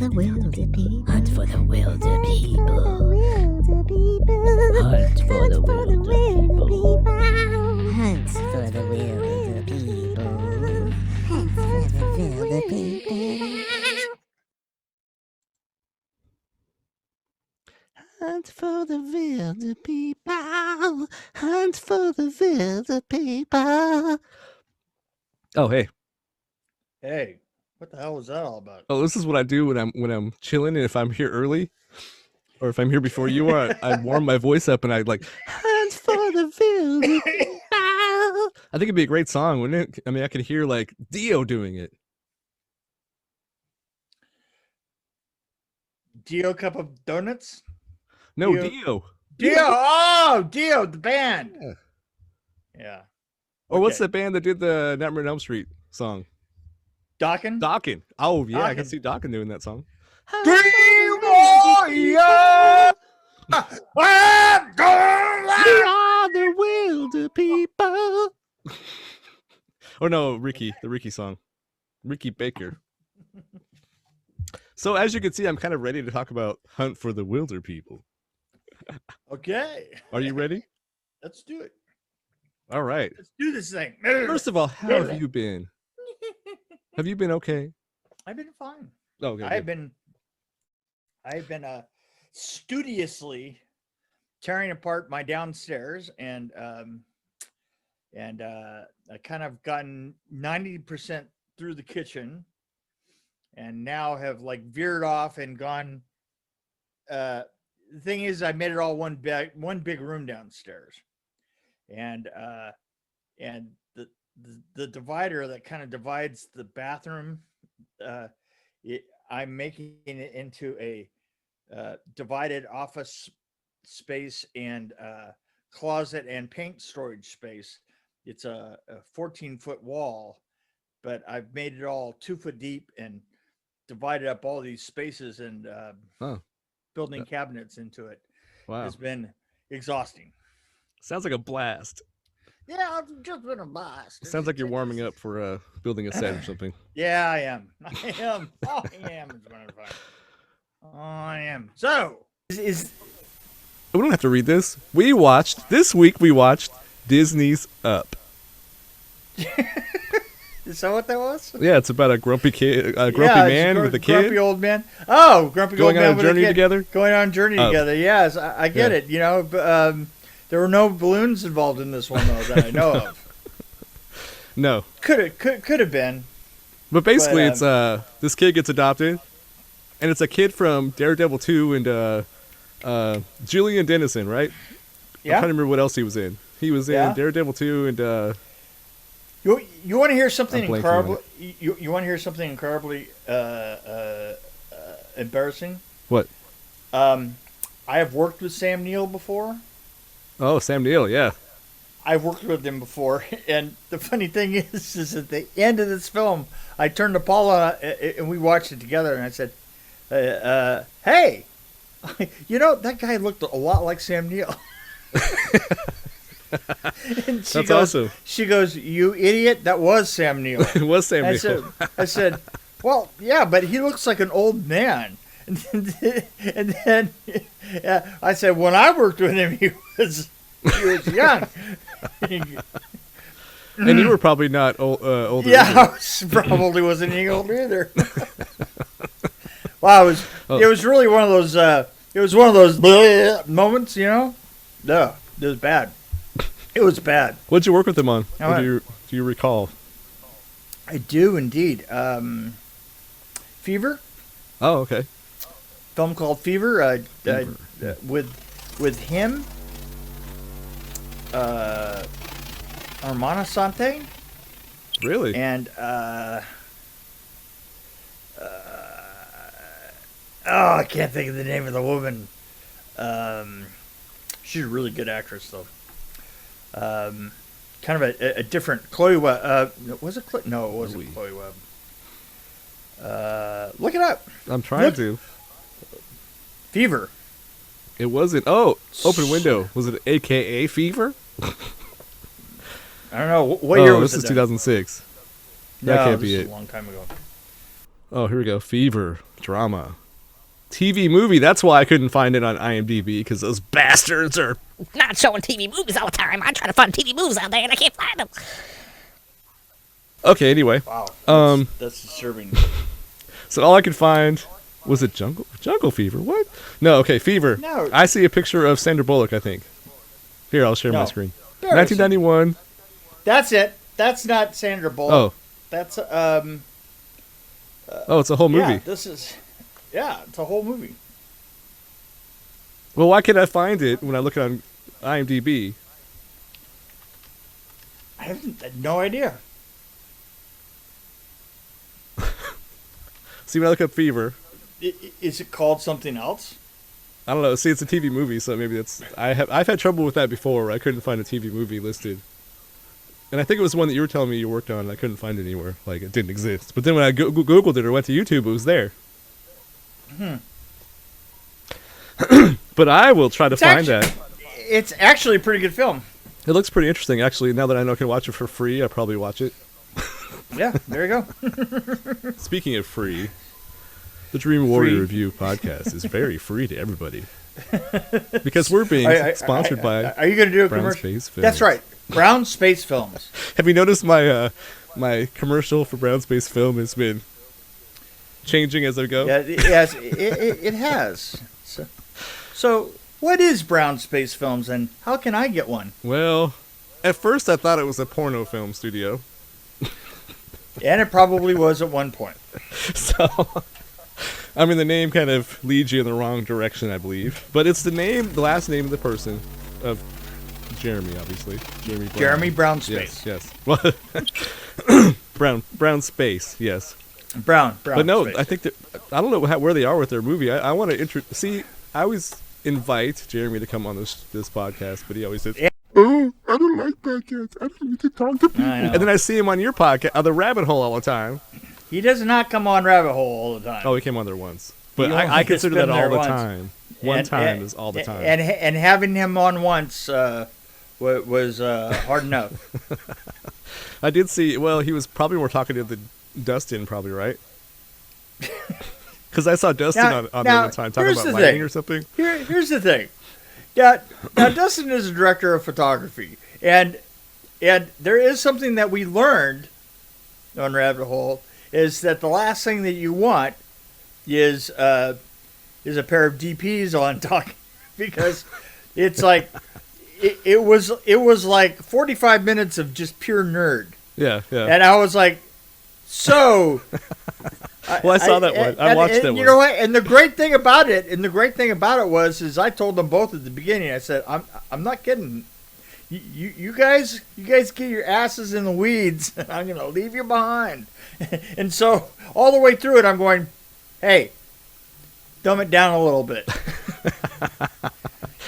the wilder people. Hunt for the wilder people. Hunt for the wilder people. Hunt for the wilder people. Hunt for the wilder people. Hunt for the wilder people. Hunt for the wilder people. Oh, hey. Hey, what the hell was that all about? Oh, this is what I do when I'm chilling, and if I'm here early, or if I'm here before you are, I warm my voice up and I like hunt for the wilder people. I think it'd be a great song, wouldn't it? I mean, I can hear like Dio doing it. Dio Cup of Donuts? No, Dio. Dio. Oh, Dio, the band. Yeah. Or what's Okay. that band that did the Nightmare on Elm Street song? Dokken? Dokken. Oh yeah, I can Dokken. see Dokken doing that song. Dream Warrior! We are the wilder people. Or no, Ricky, the Ricky song. Ricky Baker. So as you can see, I'm kind of ready to talk about Hunt for the Wilder People. Okay. Are you ready? Let's do it. All right. Let's do this thing. First of all, how have you been? Have you been okay? I've been fine. Oh, okay. I've been studiously tearing apart my downstairs and I kind of gotten 90% through the kitchen and now have like veered off and gone. The thing is, I made it all one big room downstairs, and the divider that kind of divides the bathroom, I'm making it into a divided office space and closet and paint storage space. It's a 14-foot wall, but I've made it all 2 foot deep and divided up all these spaces and building cabinets into it. Wow. It's been exhausting. Sounds like a blast. Yeah, it's just been a blast. Sounds like you're warming up for building a set or something. Yeah, I am. I am. Oh, I am. It's been fun. Oh, I am. So, is We don't have to read this. This week we watched Disney's Up. is that what that was? Yeah, it's about a grumpy kid, a grumpy Yeah, it's man with a kid grumpy old man. Oh, grumpy going old on man a with journey a kid. together. Going on a journey Oh. together. Yes, I get Yeah. it. You know, but, there were no balloons involved in this one though that I know of. No, Could have been. but basically But, it's this kid gets adopted, and it's a kid from Daredevil 2 and Julian Dennison, right? I'm Yeah. trying to remember what else he was in. He was in Yeah. Daredevil 2 and You want to hear something I'm blanking on incredibly? You want to hear something incredibly embarrassing? what? I have worked with Sam Neill before. Oh, Sam Neill, yeah. I've worked with him before, and the funny thing is at the end of this film, I turned to Paula and we watched it together, and I said, "Hey, you know that guy looked a lot like Sam Neill." And That's awesome. She goes, "You idiot! That was Sam Neill." It was Sam Neill. I said, "Well, yeah, but he looks like an old man." And then I said, "When I worked with him, he was young." And you were probably not older. Yeah, either. I probably wasn't any older either. Wow, it was really one of those. It was one of those bleh moments, you know. No, it was bad. It was bad. What'd you work with him on? All Or do you recall? I do indeed. Fever. Oh, okay. Film called Fever. Fever. With him. Armana Sante. Really? And I can't think of the name of the woman. She's a really good actress, though. Kind of a different Chloe Webb. Was it? No, it wasn't Chloe Webb. Look it up. I'm trying to. Fever. It wasn't. Oh, Open Window. Was it AKA Fever? I don't know. What year was this it? is 2006. No, That can't this be is it. a long time ago. Oh, here we go. Fever drama. TV movie. That's why I couldn't find it on IMDb, because those bastards are Not showing TV movies all the time. I try to find TV movies out there and I can't find them. okay. Anyway, Wow. That's disturbing. so all I could find was it Jungle Fever. What? No. Okay, Fever. No. I see a picture of Sandra Bullock. I think. Here, I'll share my No. screen. There it is. 1991. That's it. That's not Sandra Bullock. Oh, That's it's a whole movie. Yeah, it's a whole movie. Well, why can't I find it when I look on IMDb? I have no idea. See, when I look up Fever, Is it called something else? I don't know. See, it's a TV movie, so maybe that's. I've had trouble with that before. Where I couldn't find a TV movie listed, and I think it was one that you were telling me you worked on. And I couldn't find it anywhere. Like it didn't exist. But then when I googled it or went to YouTube, it was there. But I will try to find that. It's actually a pretty good film. It looks pretty interesting, actually. Now that I know I can watch it for free, I'll probably watch it. Yeah, there you go. Speaking of free, the Dream Warrior Free. Review podcast is very free to everybody. Because we're being sponsored by Are you going to do a Brown commercial? Space Films. That's right. Brown Space Films. Have you noticed my commercial for Brown Space Film has been changing as I go? Yeah, yes, it has. So, what is Brown Space Films, and how can I get one? Well, at first I thought it was a porno film studio. And it probably was at one point. So, I mean, the name kind of leads you in the wrong direction, I believe. But it's the last name of the person, of Jeremy, obviously. Jeremy Brown. Jeremy Brown Space. Yes. Well, Brown Space, yes. Brown But no, Space. I think that, I don't know where they are with their movie. I want to see. I always invite Jeremy to come on this podcast, but he always says, "Oh, I don't like podcasts. I don't need to talk to people." I know. And then I see him on your podcast, on the Rabbit Hole, all the time. He does not come on Rabbit Hole all the time. Oh, he came on there once, but He only I gets consider been that all there the once. time. One time is all the time. And having him on once was hard enough. I did see. Well, he was probably more talkative than Dustin, probably, right? Because I saw Dustin on there one time talking here's about the lighting thing. or something. Here's the thing. Now, Dustin is a director of photography, and there is something that we learned on Rabbit Hole, is that the last thing that you want is a pair of DPs on talking, because it's like it was like 45 minutes of just pure nerd. Yeah, yeah. And I was like, so. Well, I saw that one. I watched that one. You know what? And the great thing about it, is I told them both at the beginning. I said, I'm not kidding. You guys get your asses in the weeds. And I'm gonna leave you behind. And so all the way through it, I'm going, hey, dumb it down a little bit.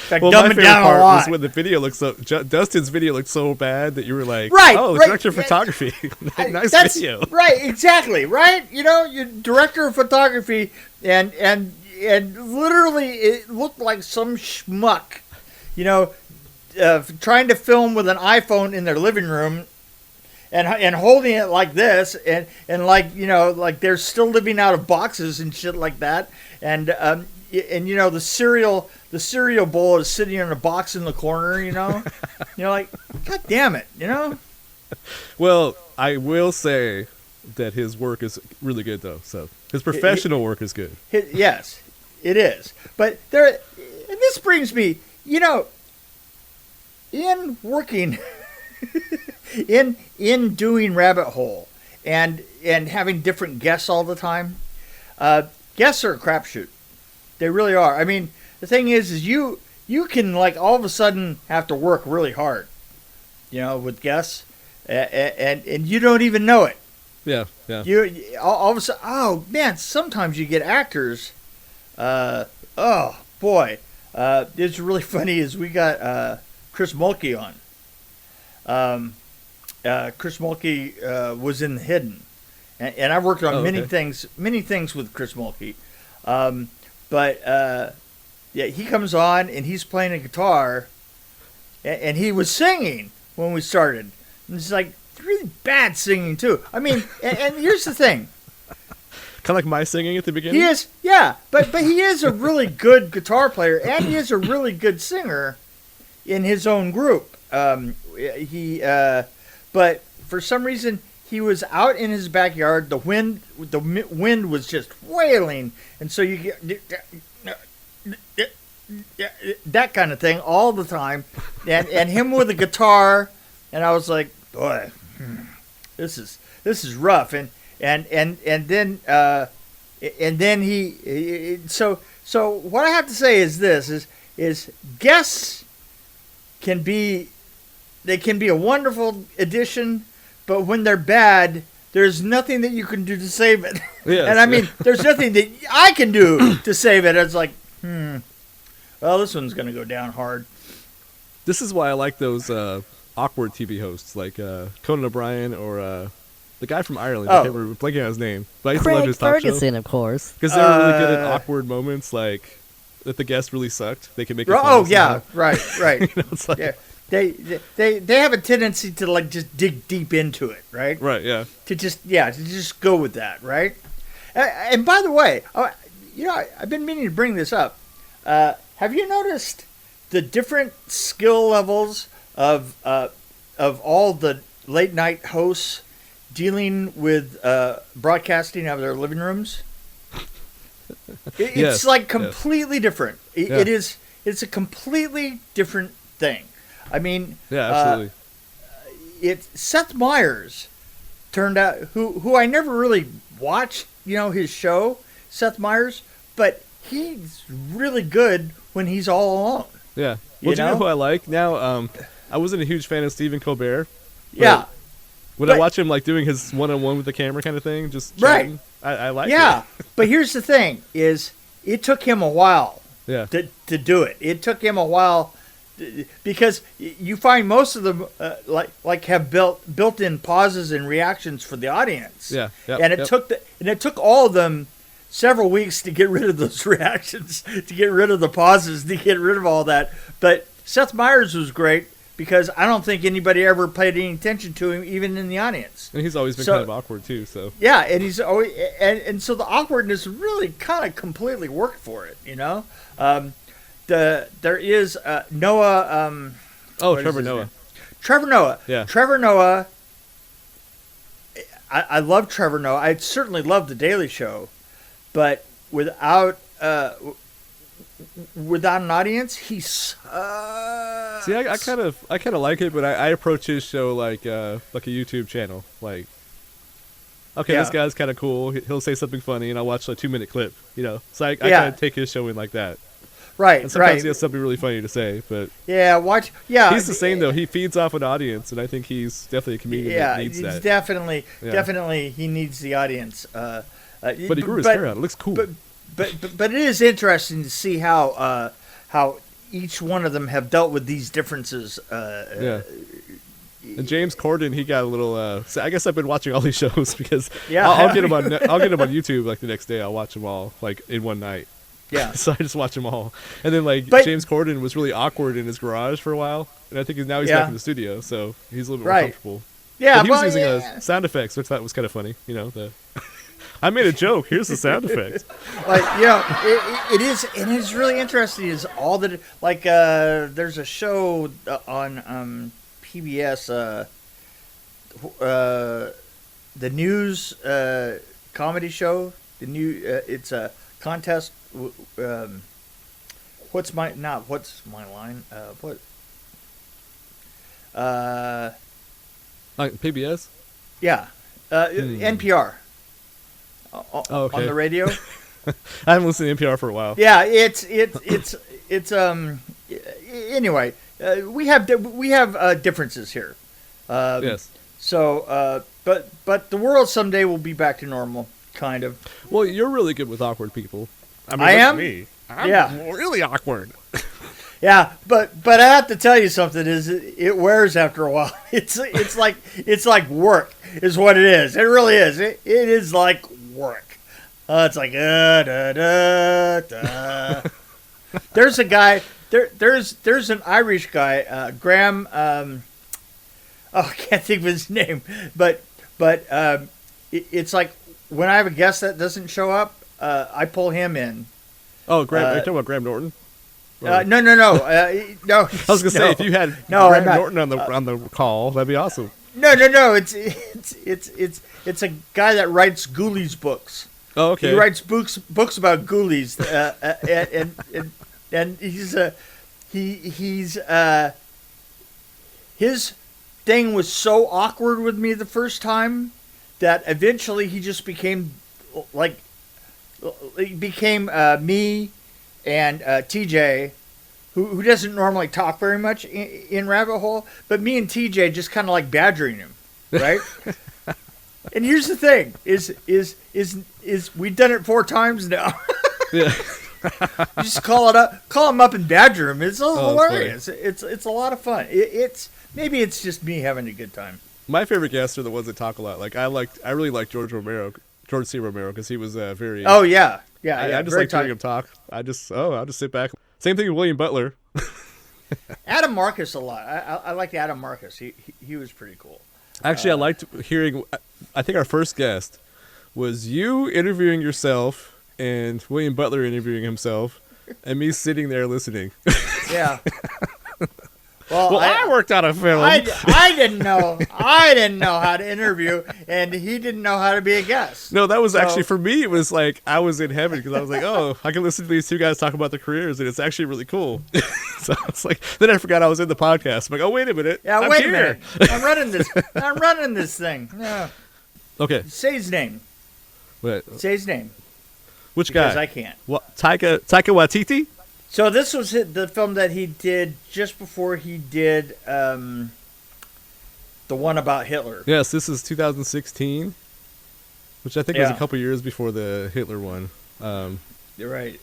In fact, Well, dumb my it favorite down a part lot. was when the video looked so. Dustin's video looked so bad that you were like, Right, "Oh, the right, director of yeah. photography, nice That's video." right, exactly, right. You know, you're director of photography, and literally it looked like some schmuck, you know, trying to film with an iPhone in their living room, and holding it like this, and like, you know, like they're still living out of boxes and shit like that, and you know, the cereal bowl is sitting in a box in the corner, you know, like, God damn it, you know. Well, I will say that his work is really good, though. So his professional work is good. Yes, it is. But and this brings me, you know, in working, in doing Rabbit Hole, and having different guests all the time. Guests are a crapshoot. They really are. I mean, the thing is you can, like, all of a sudden have to work really hard, you know, with guests, and you don't even know it. Yeah, yeah. You all of a sudden, oh man, sometimes you get actors. Oh boy, it's really funny. Is we got Chris Mulkey on. Chris Mulkey was in Hidden, and I've worked on many things with Chris Mulkey. But yeah, he comes on and he's playing a guitar, and he was singing when we started. And it's like really bad singing too. I mean, and here's the thing. Kind of like my singing at the beginning. He is, yeah, but he is a really good guitar player, and he is a really good singer in his own group. But for some reason, he was out in his backyard. The wind was just wailing, and so you get that kind of thing all the time, and him with a guitar, and I was like, boy, this is rough, and then he so what I have to say is this is guests can be a wonderful addition, but when they're bad, there's nothing that you can do to save it. Yes, and I mean, there's nothing that I can do to save it. It's like, well, this one's going to go down hard. This is why I like those awkward TV hosts like Conan O'Brien or the guy from Ireland. I can't remember, blanking on his name. But I used to love Craig his talk Ferguson, show. of course. Because they were really good at awkward moments, like that the guest really sucked. They can make it funny Oh, yeah, somehow. right. You know, it's like, Yeah. They have a tendency to like just dig deep into it, right? right, yeah. To just go with that, right? And by the way, I've been meaning to bring this up. Have you noticed the different skill levels of all the late night hosts dealing with broadcasting out of their living rooms? It's Yes, like completely different. Yeah. It's a completely different thing. I mean, Yeah, absolutely. Seth Meyers turned out who I never really watched, his show, Seth Meyers, but he's really good when he's all alone. Yeah. Well, do you know know? who I like? Now, I wasn't a huge fan of Stephen Colbert. Yeah. When I But- watch him like doing his one-on-one with the camera kind of thing, just Right. chatting, I like Yeah. it. But here's the thing is it took him a while Yeah. to do it. It took him a while because you find most of them like have built-in pauses and reactions for the audience. Yeah. Yep, And it yep. took all of them several weeks to get rid of those reactions, to get rid of the pauses, to get rid of all that. But Seth Meyers was great because I don't think anybody ever paid any attention to him, even in the audience. And he's always been So- kind of awkward too, so. Yeah, and he's always and so the awkwardness really kind of completely worked for it, There is Noah. Oh, what is Trevor his Noah. name? Trevor Noah. Yeah. Trevor Noah. I love Trevor Noah. I certainly love The Daily Show, but without an audience, he sucks. See, I kind of like it, but I approach his show like a YouTube channel. Like, okay, this Yeah. guy's kind of cool. He'll say something funny, and I'll watch a 2-minute clip. So I Yeah. kind of take his show in like that. Right, And sometimes right. he has something really funny to say, but Yeah, watch. Yeah, he's the same though. He feeds off an audience, and I think he's definitely a comedian Yeah, that needs he's that. definitely he needs the audience. But he grew his hair out. It looks cool. But it is interesting to see how each one of them have dealt with these differences. Yeah. And James Corden, he got a little. So I guess I've been watching all these shows because Yeah. I'll get him on. I'll get him on YouTube like the next day. I'll watch them all like in one night. Yeah. So I just watch them all. And then like But- James Corden was really awkward in his garage for a while, and I think now he's Yeah. back in the studio, so he's a little bit more Right. comfortable. Yeah, But he was well, using yeah. sound effects, which I thought was kind of funny. I made a joke. Here's the sound effect. Like it is really interesting. Is all that there's a show on PBS, the news comedy show. It's a contest. What's my line? What? Like PBS. Yeah, NPR. Oh, okay. On the radio. I haven't listened to NPR for a while. Yeah, it's anyway, we have differences here. Yes. So, but the world someday will be back to normal, kind of. Well, you're really good with awkward people. I mean, I look at am? Me. I'm Yeah. really awkward. Yeah, but I have to tell you something. Is it wears after a while. It's like work is what it is. It really is. It is like work. It's like da, da, da. There's a guy. There's an Irish guy, Graham. I can't think of his name, but it's like when I have a guest that doesn't show up, I pull him in. Oh, Graham, are you talking about Graham Norton? No, no. No. I was gonna say if you had Graham Norton on the call, that'd be awesome. No. It's a guy that writes Ghoulies books. Oh, okay. He writes books about Ghoulies, and he's his thing was so awkward with me the first time that eventually he just became me and TJ, who doesn't normally talk very much in Rabbit Hole, but me and TJ just kind of like badgering him, right? And here's the thing: is we've done it 4 times now. Yeah. You just call him up and badger him. It's hilarious. It's a lot of fun. Maybe it's just me having a good time. My favorite guests are the ones that talk a lot. Like I really like George C. Romero, because he was very. Oh yeah. I just like hearing him talk. I'll just sit back. Same thing with William Butler. Adam Marcus a lot. I liked Adam Marcus. He was pretty cool. Actually, I liked hearing. I think our first guest was you interviewing yourself and William Butler interviewing himself, and me sitting there listening. Yeah. Well, I worked on a film. I didn't know how to interview, and he didn't know how to be a guest. No, that was actually, for me, it was like I was in heaven, because I was like, oh, I can listen to these 2 guys talk about their careers, and it's actually really cool. So it's like, then I forgot I was in the podcast. I'm like, oh, wait a minute. Yeah, wait a minute. I'm running this thing. Yeah. Okay. Say his name. What? Say his name. Which guy? Because I can't. What? Taika Waititi? So this was the film that he did just before he did the one about Hitler. Yes, this is 2016, which I think was a couple years before the Hitler one. You're right.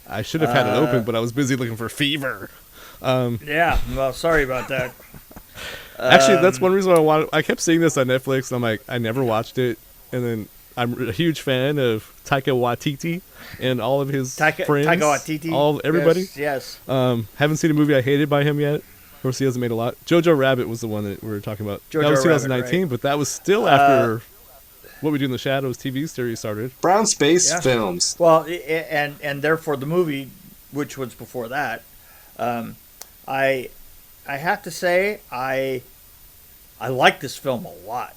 I should have had it open, but I was busy looking for Fever. Yeah, well, sorry about that. Actually, that's one reason I kept seeing this on Netflix, and I'm like, I never watched it, and then I'm a huge fan of Taika Waititi and all of his friends. Taika Waititi. Everybody. Yes. Haven't seen a movie I hated by him yet. Of course, he hasn't made a lot. Jojo Rabbit was the one that we were talking about. That was 2019, right. But that was still after What We Do in the Shadows TV series started. Brown Space Films. Well, and therefore the movie, which was before that, I have to say I like this film a lot.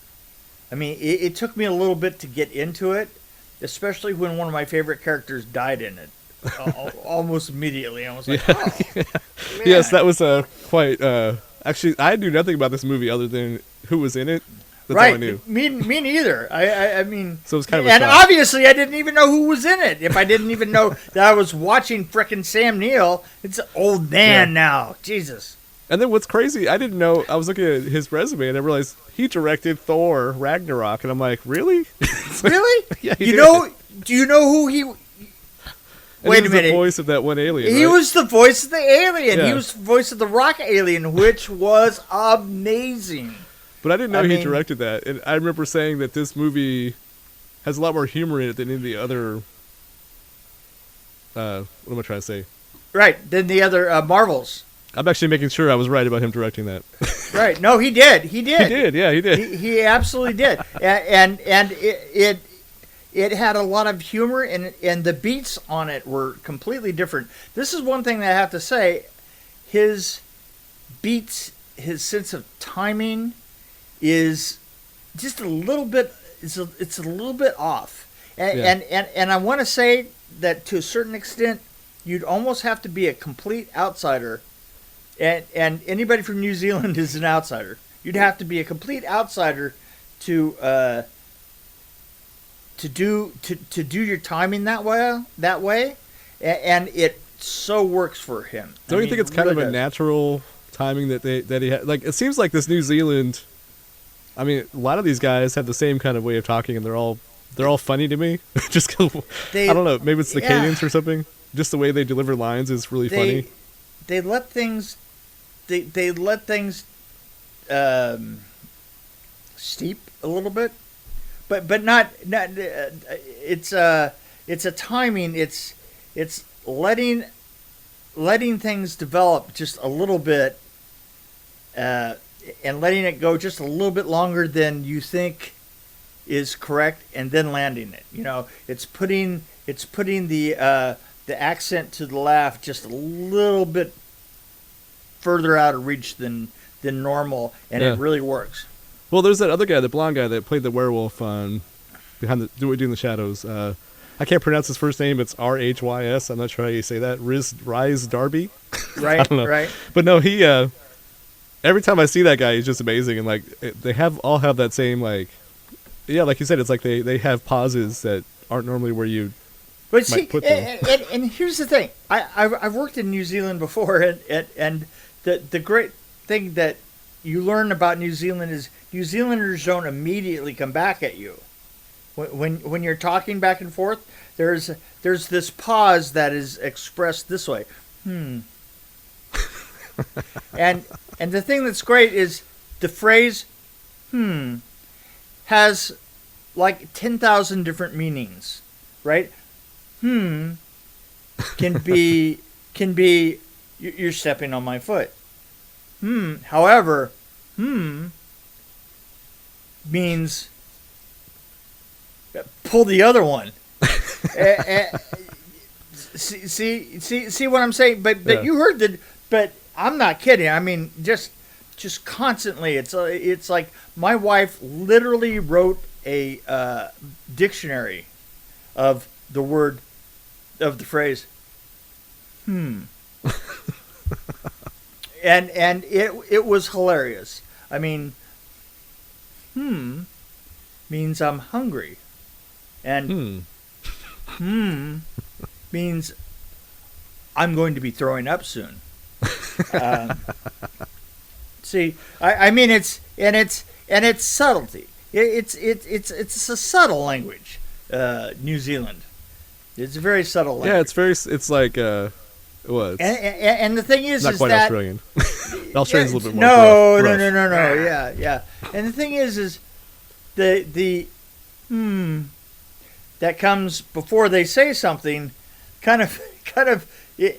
I mean, it took me a little bit to get into it, especially when one of my favorite characters died in it, almost immediately. I was like, oh, man. Yes, that was quite... actually, I knew nothing about this movie other than who was in it. That's all I knew. Me neither. I mean... So it was kind of a And shock. obviously, I didn't even know who was in it. If I didn't even know that I was watching frickin' Sam Neill, it's an old man now. Jesus. And then what's crazy, I didn't know, I was looking at his resume and I realized he directed Thor Ragnarok, and I'm like, really? Really? Yeah, do you know who he... And Wait he was a minute. the voice of that one alien, He right? was the voice of the alien. Yeah. He was the voice of the rock alien, which was amazing. But I didn't know he directed that. And I remember saying that this movie has a lot more humor in it than any of the other... what am I trying to say? Right, than the other Marvels. I'm actually making sure I was right about him directing that. Right. No, he did. He did. He did, yeah, he did. He absolutely did. And it had a lot of humor, and the beats on it were completely different. This is one thing that I have to say. His beats, his sense of timing is just a little bit, it's a little bit off. And I want to say that to a certain extent, you'd almost have to be a complete outsider. And anybody from New Zealand is an outsider. You'd have to be a complete outsider to do your timing that way, and it so works for him. Don't you think it's kind of a natural timing that he had? Like, it seems like this New Zealand. I mean, a lot of these guys have the same kind of way of talking, and they're all funny to me. Just 'cause, I don't know, maybe it's the cadence or something. Just the way they deliver lines is really funny. They let things. They let things steep a little bit, but not. It's a timing. It's letting things develop just a little bit, and letting it go just a little bit longer than you think is correct and then landing it. You know, it's putting the accent to the laugh just a little bit further out of reach than normal, and it really works. Well, there's that other guy, the blonde guy that played the werewolf on Doing the Shadows. I can't pronounce his first name. It's Rhys. I'm not sure how you say that. Rise Darby. Right. I don't know. Right. But no, he. Every time I see that guy, he's just amazing, and like they all have that same like, yeah, like you said, it's like they have pauses that aren't normally where you. But see, might put them. And here's the thing: I've worked in New Zealand before, and the great thing that you learn about New Zealand is New Zealanders don't immediately come back at you. When you're talking back and forth, there's this pause that is expressed this way. And the thing that's great is the phrase has like 10,000 different meanings, right? Can be you're stepping on my foot. However, means pull the other one. See what I'm saying? But you heard that. But I'm not kidding. I mean, just constantly. It's like my wife literally wrote a dictionary of the word of the phrase. And it was hilarious. I mean, means I'm hungry. And means I'm going to be throwing up soon. See, I mean it's subtlety. It's a subtle language. New Zealand. It's a very subtle language. Yeah, it's like what? And the thing is, not quite that Australian. Australian's a little bit more. No. Rough. Yeah. And the thing is the that comes before they say something, kind of.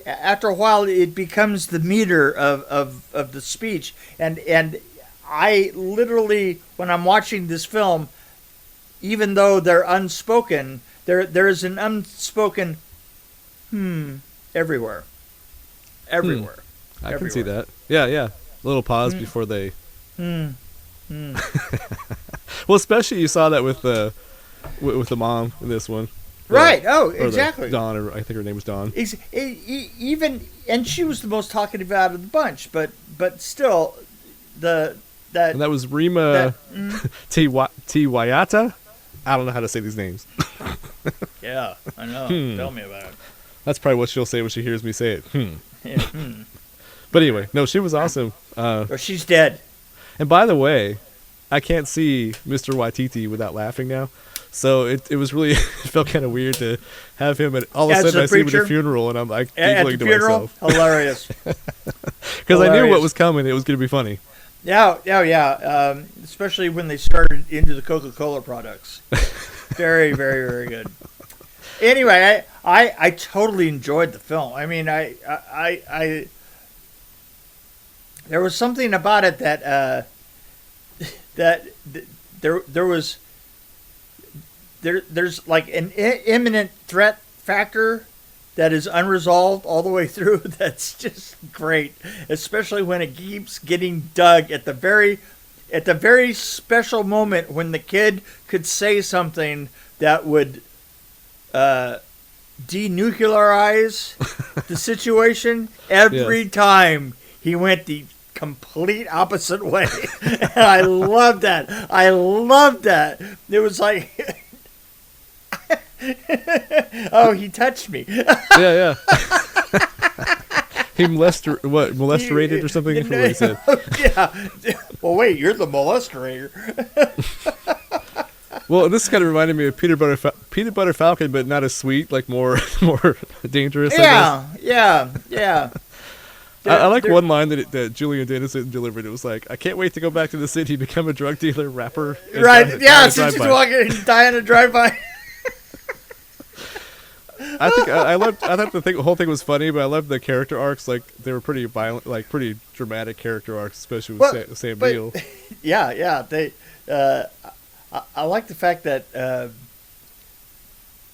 After a while, it becomes the meter of the speech, and I literally, when I'm watching this film, even though they're unspoken, there is an unspoken everywhere. I can see that. Yeah. A little pause before they. Well, especially you saw that with the mom in this one. Right. Oh, exactly. Dawn, or I think her name was Dawn. Even, and she was the most talkative out of the bunch, but still, and that was Rima Tiwayata. I don't know how to say these names. Yeah, I know. Tell me about it. That's probably what she'll say when she hears me say it. Yeah, But anyway, no, she was awesome. Or she's dead. And by the way, I can't see Mr. Waititi without laughing now. So it was really, it felt kind of weird to have him, and all of a sudden I see him at a funeral, and I'm like giggling to myself. Hilarious. Because I knew what was coming. It was going to be funny. Yeah. Especially when they started into the Coca-Cola products. Very, very, very good. Anyway, I totally enjoyed the film. I mean, I there was something about it that there's like an imminent threat factor that is unresolved all the way through. That's just great, especially when it keeps getting dug at the very special moment when the kid could say something that would denuclearize the situation. Every time he went the complete opposite way. And I love that. It was like oh, he touched me. Yeah. He molesterated or something? That's what he said. Yeah. Well, wait, you're the molesterator. Well, this kind of reminded me of Peanut Butter Falcon, but not as sweet, like more dangerous. Yeah. I like one line that Julian Dennison delivered. It was like, "I can't wait to go back to the city, become a drug dealer, rapper." Right? Yeah. So just walking and die on a drive-by. I thought the whole thing was funny, but I loved the character arcs. Like they were pretty violent, like pretty dramatic character arcs, especially with Sam Neill. Yeah. I like the fact that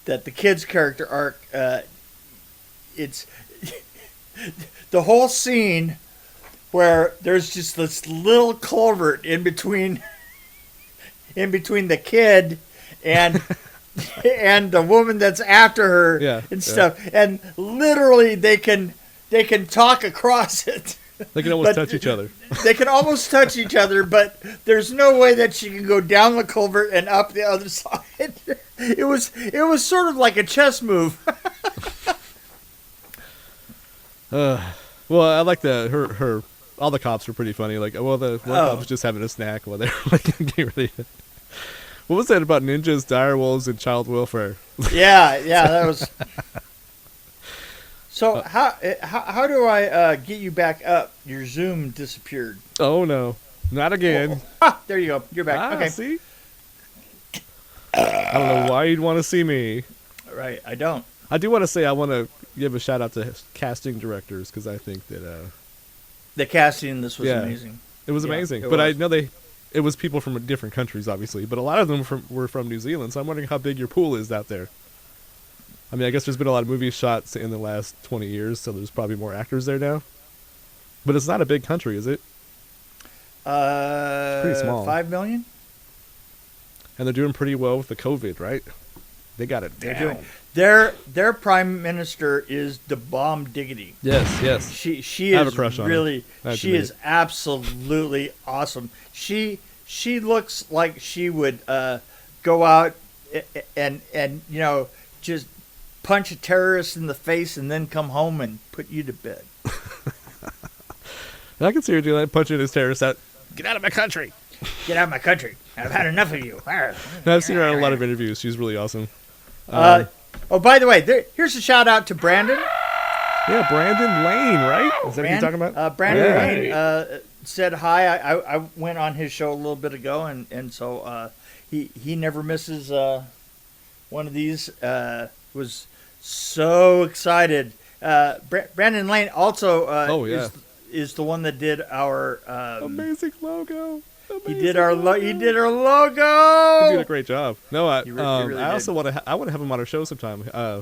that the kid's character arc, it's the whole scene where there's just this little culvert in between the kid and and the woman that's after her and stuff, and literally they can talk across it. They can almost touch each other. They can almost touch each other, but there's no way that she can go down the culvert and up the other side. It was sort of like a chess move. Well, I like her. All the cops were pretty funny. Like, well, the one cop was just having a snack while they were like getting ready. What was that about ninjas, direwolves, and child welfare? Yeah, that was. So how do I get you back up? Your Zoom disappeared. Oh no, not again. There you go. You're back. Okay. See? I don't know why you'd want to see me. Right, I don't. I do want to say I want to give a shout out to casting directors because I think that the casting in this was amazing. It was amazing, but I know it was people from different countries, obviously, but a lot of them were from New Zealand. So I'm wondering how big your pool is out there. I mean, I guess there's been a lot of movies shot in the last 20 years, so there's probably more actors there now. But it's not a big country, is it? It's pretty small. 5 million? And they're doing pretty well with the COVID, right? They got it down. Their prime minister is the bomb diggity. Yes. She I have is a crush on really her. she is absolutely awesome. She looks like she would go out and just punch a terrorist in the face and then come home and put you to bed. I can see her doing that, punching this terrorist out. Get out of my country. Get out of my country. I've had enough of you. No, I've seen her in a lot of interviews. She's really awesome. By the way, here's a shout out to Brandon. Yeah, Brandon Lane, right? Is that what you're talking about? Brandon Lane said hi. I went on his show a little bit ago, and so he never misses one of these. Was so excited. Brandon Lane also is the one that did our amazing logo. He did our logo. He did a great job. No, I also want to have him on our show sometime. I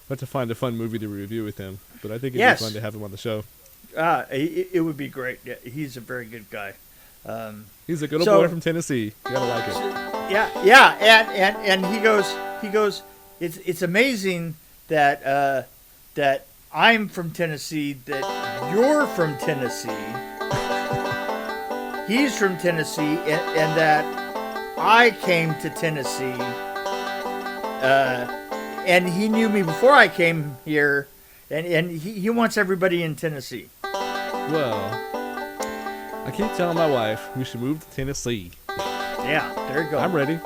have to find a fun movie to review with him, but I think it'd be fun to have him on the show. It would be great. Yeah, he's a very good guy. He's a good old boy from Tennessee. You gotta like it. Yeah, and he goes. It's amazing that that I'm from Tennessee, that you're from Tennessee, he's from Tennessee, and that I came to Tennessee, and he knew me before I came here, and he wants everybody in Tennessee. Well, I keep telling my wife we should move to Tennessee. Yeah, there you go. I'm ready.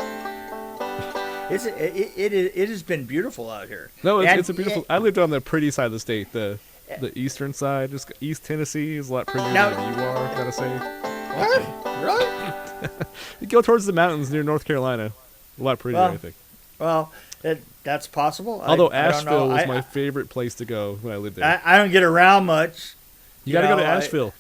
It has been beautiful out here. No, it's a beautiful. I lived on the pretty side of the state, the eastern side. Just East Tennessee is a lot prettier than where you are. Gotta say. What? Really? You go towards the mountains near North Carolina. A lot prettier, I think. Well, that's possible. Although Asheville was my favorite place to go when I lived there. I don't get around much. You gotta go to Asheville.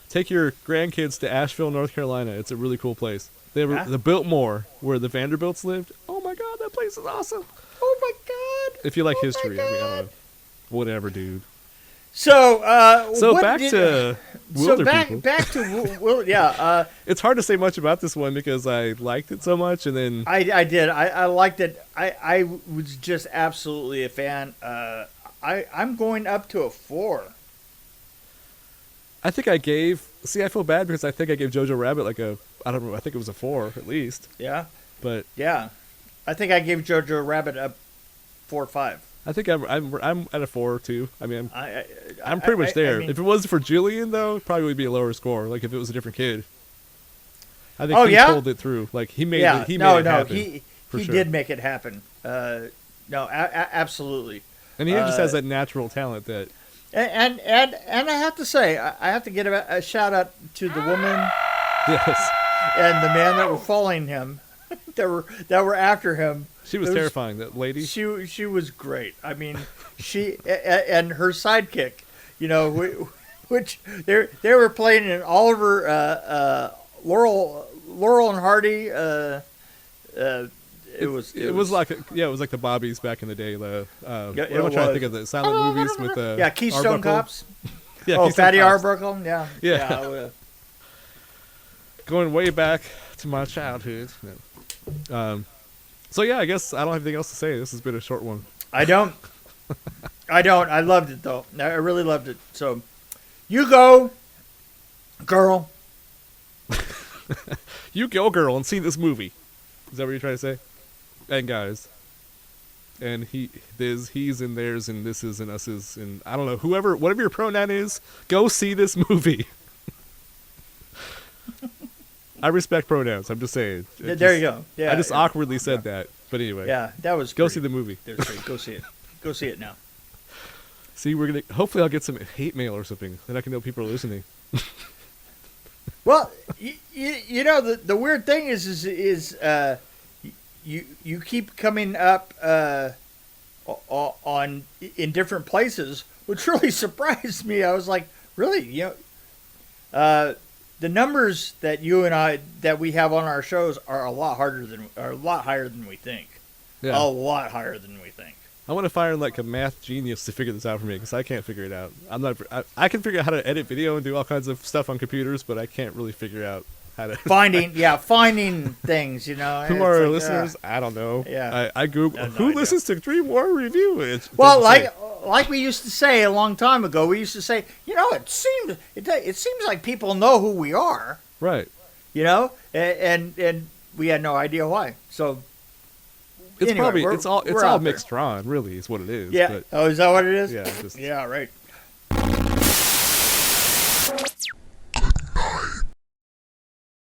Take your grandkids to Asheville, North Carolina. It's a really cool place. They were the Biltmore, where the Vanderbilts lived. Oh my God, that place is awesome. Oh my God. If you like history, I mean, I don't know. Whatever, dude. So back to Wilderpeople. Back to Will. Yeah. It's hard to say much about this one because I liked it so much, and then I did. I liked it. I was just absolutely a fan. I'm going up to a 4. I think I feel bad because I think I gave Jojo Rabbit I don't know, I think it was a 4 at least. Yeah. But yeah, I think I gave Jojo Rabbit a 4 or 5. I think I'm at a 4 too. I mean, I'm pretty much there. If it wasn't for Julian though, it probably would be a lower score. Like if it was a different kid. I think he pulled it through. Like he made it. He made it happen. He did make it happen. Absolutely. And he just has that natural talent that. And I have to say, I have to give a shout out to the woman, yes, and the man that were following him, that were after him. She was terrifying. That lady. She was great. I mean, she and her sidekick, which they were playing in Oliver, Laurel and party. It was like it was like the Bobbies back in the day. What am I it trying to think of? The silent movies with yeah, Keystone Arbuckle? Cops. Yeah, Oh, Keystone Fatty Cops. Arbuckle. Yeah. Yeah. Going way back to my childhood. No. So yeah, I guess I don't have anything else to say. This has been a short one. I don't. I loved it though. I really loved it. So, you go, girl. You go, girl, and see this movie. Is that what you're trying to say? And guys. And he's, and theirs, and this is, and us is, and I don't know, whatever your pronoun is, go see this movie. I respect pronouns. I'm just saying. There you go. Yeah, I just awkwardly said that. But anyway. Yeah, that was Go great. see the movie. That was great. Go see it. Go see it now. See, hopefully I'll get some hate mail or something. Then I can know people are listening. Well, you know the weird thing is you keep coming up on in different places, which really surprised me. I was like, really, the numbers that you and I that we have on our shows are a lot higher than we think. Yeah. A lot higher than we think. I want to fire like a math genius to figure this out for me because I can't figure it out. I can figure out how to edit video and do all kinds of stuff on computers, but I can't really figure out how to finding things. You know, who are our listeners? I don't know. Yeah, I Google who listens to Dream War Review. Well, like we used to say a long time ago, we used to say, it seems like people know who we are, right? And we had no idea why. So. It's anyway, all Mick Strawn, really, is what it is. Yeah. But, is that what it is? Yeah. Yeah. Right.